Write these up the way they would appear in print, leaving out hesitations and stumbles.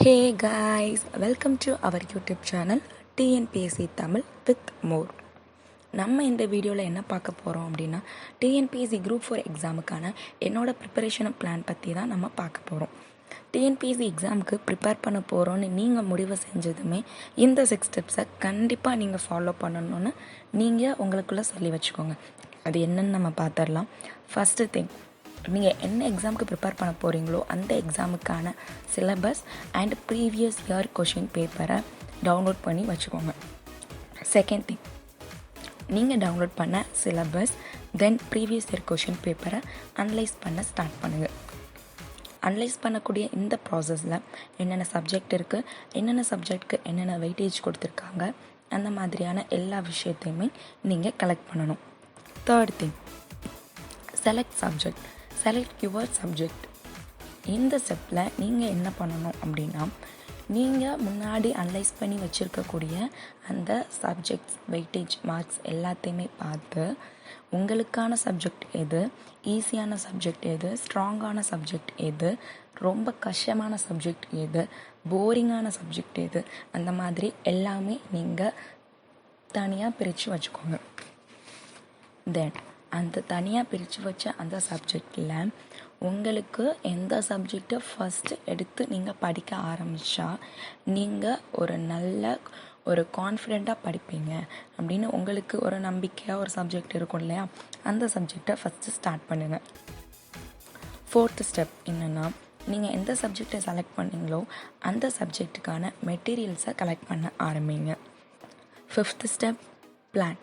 Hey guys, welcome to our YouTube channel TNPSC Tamil with MOAR. நம்ம இந்த வீடியோவில் என்ன பார்க்க போகிறோம் அப்படின்னா TNPSC Group 4 எக்ஸாமுக்கான என்னோட ப்ரிப்பரேஷன் பிளான் பற்றி தான் நம்ம பார்க்க போகிறோம். TNPSC எக்ஸாமுக்கு ப்ரிப்பேர் பண்ண போகிறோன்னு நீங்கள் முடிவு செஞ்சதுமே இந்த 6 ஸ்டெப்ஸை கண்டிப்பாக நீங்கள் ஃபாலோ பண்ணணும்னு நீங்கள் உங்களுக்குள்ளே சொல்லி வச்சுக்கோங்க. அது என்னன்னு நம்ம பார்த்துடலாம். ஃபஸ்ட்டு திங், நீங்கள் என்ன எக்ஸாமுக்கு ப்ரிப்பேர் பண்ண போகிறீங்களோ அந்த எக்ஸாமுக்கான syllabus and previous year question பேப்பரை டவுன்லோட் பண்ணி வச்சுக்கோங்க. செகண்ட் திங், நீங்கள் டவுன்லோட் பண்ண syllabus then previous year question பேப்பரை அனலைஸ் பண்ண ஸ்டார்ட் பண்ணுங்கள். அனலைஸ் பண்ணக்கூடிய இந்த ப்ராசஸில் என்னென்ன சப்ஜெக்ட் இருக்குது, என்னென்ன சப்ஜெக்ட்க்கு என்னென்ன வெயிட்டேஜ் கொடுத்துருக்காங்க, அந்த மாதிரியான எல்லா விஷயத்தையுமே நீங்கள் கலெக்ட் பண்ணணும். Third thing, select your subject. இந்த ஸ்டெப்பில் நீங்கள் என்ன பண்ணணும் அப்படின்னா, நீங்கள் முன்னாடி அனலைஸ் பண்ணி வச்சுருக்கக்கூடிய அந்த சப்ஜெக்ட்ஸ் வெயிட்டேஜ் மார்க்ஸ் எல்லாத்தையுமே பார்த்து உங்களுக்கான சப்ஜெக்ட் எது, ஈஸியான சப்ஜெக்ட் எது, ஸ்ட்ராங்கான சப்ஜெக்ட் எது, ரொம்ப கஷ்டமான சப்ஜெக்ட் எது, போரிங்கான சப்ஜெக்ட் எது, அந்த மாதிரி எல்லாமே நீங்கள் தனியாக பிரித்து வச்சுக்கோங்க. தென் அந்த தனியாக பிரித்து வச்ச அந்த சப்ஜெக்டில் உங்களுக்கு எந்த சப்ஜெக்டை ஃபஸ்ட்டு எடுத்து நீங்கள் படிக்க ஆரம்பித்தா நீங்கள் ஒரு கான்ஃபிடெண்ட்டாக படிப்பீங்க அப்படின்னு உங்களுக்கு ஒரு நம்பிக்கையாக ஒரு சப்ஜெக்ட் இருக்கும் இல்லையா, அந்த சப்ஜெக்டை ஃபஸ்ட்டு ஸ்டார்ட் பண்ணுங்கள். ஃபோர்த்து ஸ்டெப் என்னென்னா, நீங்கள் எந்த சப்ஜெக்டை செலக்ட் பண்ணீங்களோ அந்த சப்ஜெக்டுக்கான மெட்டீரியல்ஸை கலெக்ட் பண்ண ஆரம்பிங்க. Fifth step, plan.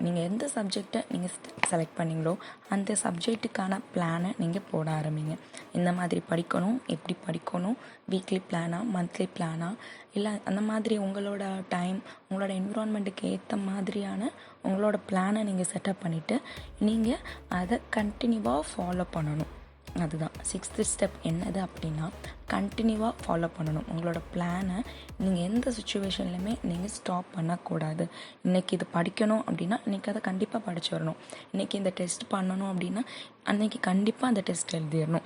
நீங்கள் எந்த சப்ஜெக்டை நீங்கள் செலக்ட் பண்ணிங்களோ அந்த சப்ஜெக்ட்டுக்கான பிளானை நீங்கள் போட ஆரம்பிங்க. இந்த மாதிரி படிக்கணும், எப்படி படிக்கணும், வீக்லி பிளானா, மந்த்லி பிளானா, இல்லை அந்த மாதிரி உங்களோட டைம், உங்களோட என்விரான்மெண்ட்டுக்கு ஏற்ற மாதிரியான உங்களோட பிளானை நீங்கள் செட்டப் பண்ணிவிட்டு நீங்கள் அதை கண்டினியூவாக ஃபாலோ பண்ணணும். அதுதான் சிக்ஸ்த்து ஸ்டெப். என்னது அப்படின்னா, கண்டினியூவாக ஃபாலோ பண்ணணும். உங்களோட பிளானை நீங்கள் எந்த சுச்சுவேஷன்லையுமே நீங்கள் ஸ்டாப் பண்ணக்கூடாது. இன்றைக்கி இது படிக்கணும் அப்படின்னா இன்றைக்கி அதை கண்டிப்பாக படிச்சு வரணும். இன்றைக்கி இந்த டெஸ்ட் பண்ணணும் அப்படின்னா அன்றைக்கி கண்டிப்பாக அந்த டெஸ்ட் எழுதிடணும்.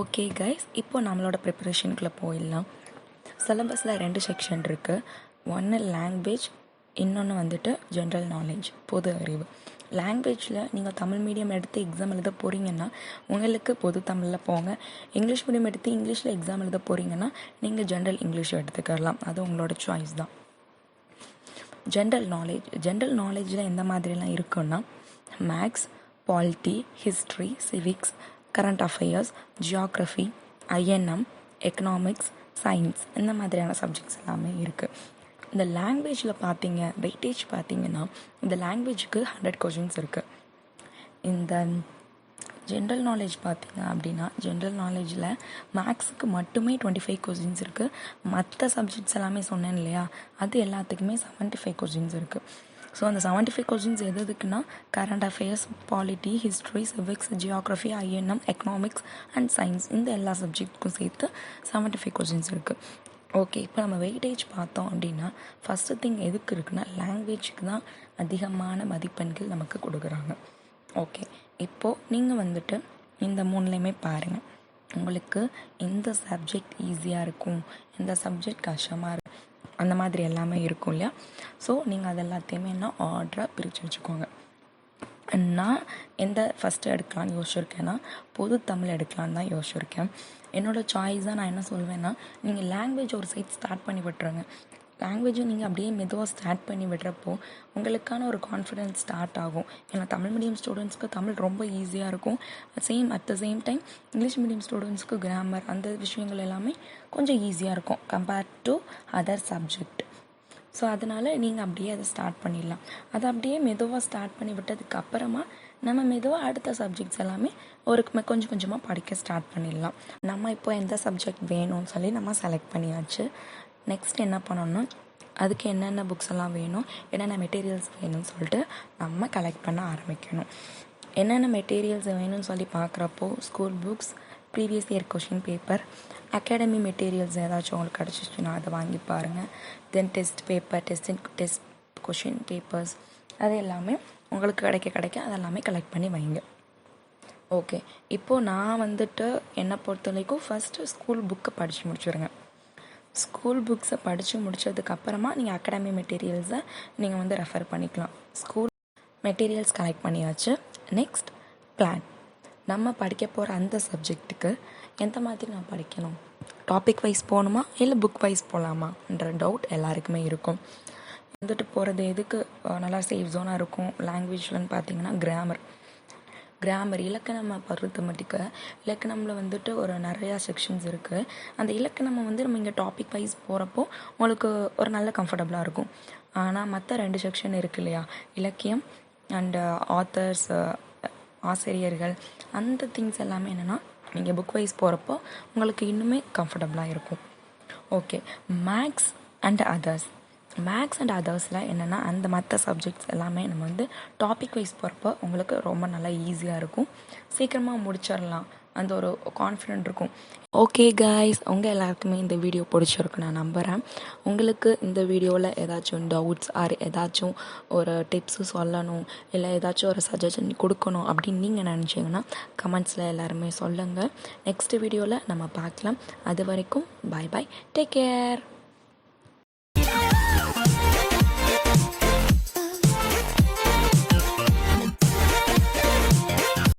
ஓகே கைஸ், இப்போது நம்மளோட ப்ரிப்பரேஷனுக்குள்ளே போயிடலாம். சிலபஸில் 2 செக்ஷன் இருக்குது. ஒன்று லாங்குவேஜ், இன்னொன்று வந்துட்டு ஜென்ரல் நாலேஜ், பொது அறிவு. லாங்குவேஜில் நீங்கள் தமிழ் மீடியம் எடுத்து எக்ஸாம் எழுத போகிறீங்கன்னா உங்களுக்கு பொது தமிழில் போங்க. இங்கிலீஷ் மீடியம் எடுத்து இங்கிலீஷில் எக்ஸாம் எழுத போகிறீங்கன்னா நீங்கள் ஜென்ரல் இங்கிலீஷ் எடுத்துக்கலாம். அது உங்களோட சாய்ஸ் தான். ஜென்ரல் நாலேஜில் எந்த மாதிரிலாம் இருக்குன்னா, maths, polity, history, civics, current affairs, geography, INM, economics, science, இந்த மாதிரியான சப்ஜெக்ட்ஸ் எல்லாமே இருக்குது. இந்த லாங்குவேஜில் வெயிட்டேஜ் பார்த்தீங்கன்னா இந்த லாங்குவேஜுக்கு 100 கொஷின்ஸ் இருக்குது. இந்த ஜென்ரல் நாலேஜ் பார்த்தீங்க அப்படின்னா ஜென்ரல் நாலேஜில் மேக்ஸுக்கு மட்டுமே 25 கொஷின்ஸ் இருக்குது. மற்ற சப்ஜெக்ட்ஸ் எல்லாமே சொன்னேன் இல்லையா, அது எல்லாத்துக்குமே 75 கொஷின்ஸ் இருக்குது. ஸோ அந்த 75 கொஷின்ஸ் எதுக்குன்னா current affairs, polity, history, civics, geography, INM, economics and science, இந்த எல்லா சப்ஜெக்ட்டுக்கும் சேர்த்து 75 கொஷின்ஸ் இருக்குது. ஓகே, இப்போ நம்ம வெயிட்டேஜ் பார்த்தோம் அப்படின்னா ஃபஸ்ட்டு திங் எதுக்கு இருக்குன்னா லாங்குவேஜுக்கு தான் அதிகமான மதிப்பெண்கள் நமக்கு கொடுக்குறாங்க. ஓகே, இப்போது நீங்கள் வந்துட்டு இந்த 3லையுமே பாருங்கள், உங்களுக்கு எந்த சப்ஜெக்ட் ஈஸியாக இருக்கும், எந்த சப்ஜெக்ட் கஷ்டமாக இருக்கும், அந்த மாதிரி எல்லாமே இருக்கும் இல்லையா. ஸோ நீங்கள் அது எல்லாத்தையுமே என்ன ஆர்டராக பிரித்து வச்சுக்கோங்க. நான் எந்த ஃபஸ்ட்டு எடுக்கலான்னு யோசிச்சுருக்கேன்னா பொது தமிழ் எடுக்கலான்னு தான் யோசிச்சுருக்கேன். என்னோடய சாய்ஸாக நான் என்ன சொல்வேன்னா, நீங்கள் லாங்குவேஜ் ஒரு சைட் ஸ்டார்ட் பண்ணி விட்டுருங்க. லாங்குவேஜும் நீங்கள் அப்படியே மெதுவாக ஸ்டார்ட் பண்ணி விடுறப்போ உங்களுக்கான ஒரு கான்ஃபிடென்ஸ் ஸ்டார்ட் ஆகும். ஏன்னா தமிழ் மீடியம் ஸ்டூடெண்ட்ஸ்க்கு தமிழ் ரொம்ப ஈஸியாக இருக்கும். At the same time English medium ஸ்டூடெண்ட்ஸ்க்கு கிராமர் அந்த விஷயங்கள் எல்லாமே கொஞ்சம் ஈஸியாக இருக்கும் compared to other subject. So அதனால் நீங்கள் அப்படியே அதை ஸ்டார்ட் பண்ணிடலாம். அதை அப்படியே மெதுவாக ஸ்டார்ட் பண்ணி விட்டதுக்கு அப்புறமா நம்ம மெதுவாக அடுத்த சப்ஜெக்ட்ஸ் எல்லாமே கொஞ்சம் கொஞ்சமாக படிக்க ஸ்டார்ட் பண்ணிடலாம். நம்ம இப்போ எந்த சப்ஜெக்ட் வேணும்னு சொல்லி நம்ம செலக்ட் பண்ணியாச்சு. நெக்ஸ்ட் என்ன பண்ணணும்னா, அதுக்கு என்னென்ன புக்ஸ் எல்லாம் வேணும், என்னென்ன மெட்டீரியல்ஸ் வேணும்னு சொல்லிட்டு நம்ம கலெக்ட் பண்ண ஆரம்பிக்கணும். என்னென்ன மெட்டீரியல்ஸ் வேணும்னு சொல்லி பார்க்குறப்போ school books, previous year question paper, academy materials ஏதாச்சும் உங்களுக்கு கிடச்சிச்சுன்னா அதை வாங்கி பாருங்கள். Then test paper, test question papers அது எல்லாமே உங்களுக்கு கிடைக்க அதெல்லாமே கலெக்ட் பண்ணி வைங்க. ஓகே, இப்போது நான் வந்துட்டு என்னை பொறுத்த வரைக்கும் ஃபஸ்ட்டு ஸ்கூல் புக்கை படித்து முடிச்சுடுங்க. ஸ்கூல் புக்ஸை படித்து முடித்ததுக்கப்புறமா நீங்கள் அகாடமி மெட்டீரியல்ஸை நீங்கள் வந்து ரெஃபர் பண்ணிக்கலாம். ஸ்கூல் மெட்டீரியல்ஸ் கலெக்ட் பண்ணியாச்சு. Next plan. நம்ம படிக்க போகிற அந்த சப்ஜெக்ட்டுக்கு எந்த மாதிரி நான் படிக்கணும், டாபிக் வைஸ் போகணுமா இல்லை புக் வைஸ் போகலாமான்ற டவுட் எல்லாருக்குமே இருக்கும். வந்துட்டு போகிறது எதுக்கு நல்லா சேஃப் ஜோனாக இருக்கும் லாங்குவேஜ்லன்னு பார்த்தீங்கன்னா கிராமர் இலக்கணம் பொறுத்த மட்டுக்க இலக்கணமில் வந்துட்டு ஒரு நிறையா செக்ஷன்ஸ் இருக்குது. அந்த இலக்கணம் வந்து நம்ம இங்கே டாபிக் வைஸ் போகிறப்போ உங்களுக்கு ஒரு நல்ல கம்ஃபர்டபுளாக இருக்கும். ஆனால் மற்ற 2 செக்ஷன் இருக்குது இல்லையா, இலக்கியம் அண்டு ஆத்தர்ஸ், ஆசிரியர்கள், அந்த திங்ஸ் எல்லாமே என்னென்னா நீங்கள் புக் வைஸ் போகிறப்போ உங்களுக்கு இன்னுமே கம்ஃபர்டபுளாக இருக்கும். ஓகே, மேக்ஸ் அண்ட் அதர்ஸில் என்னென்னா அந்த மற்ற சப்ஜெக்ட்ஸ் எல்லாமே நம்ம வந்து டாபிக் வைஸ் போகிறப்போ உங்களுக்கு ரொம்ப நல்லா ஈஸியாக இருக்கும், சீக்கிரமாக முடிச்சிடலாம், அந்த ஒரு கான்ஃபிடென்ட் இருக்கும். ஓகே கைஸ், உங்கள் எல்லாருக்குமே இந்த வீடியோ பிடிச்சிருக்கு நான் நம்புகிறேன். உங்களுக்கு இந்த வீடியோவில் ஏதாச்சும் டவுட்ஸ் ஆர் ஏதாச்சும் ஒரு டிப்ஸு சொல்லணும், இல்லை ஏதாச்சும் ஒரு சஜஷன் கொடுக்கணும் அப்படின்னு நீங்கள் நினச்சிங்கன்னா கமெண்ட்ஸில் எல்லாருமே சொல்லுங்கள். நெக்ஸ்ட் வீடியோவில் நம்ம பார்க்கலாம். அது வரைக்கும் பாய் பாய், டேக் கேர்.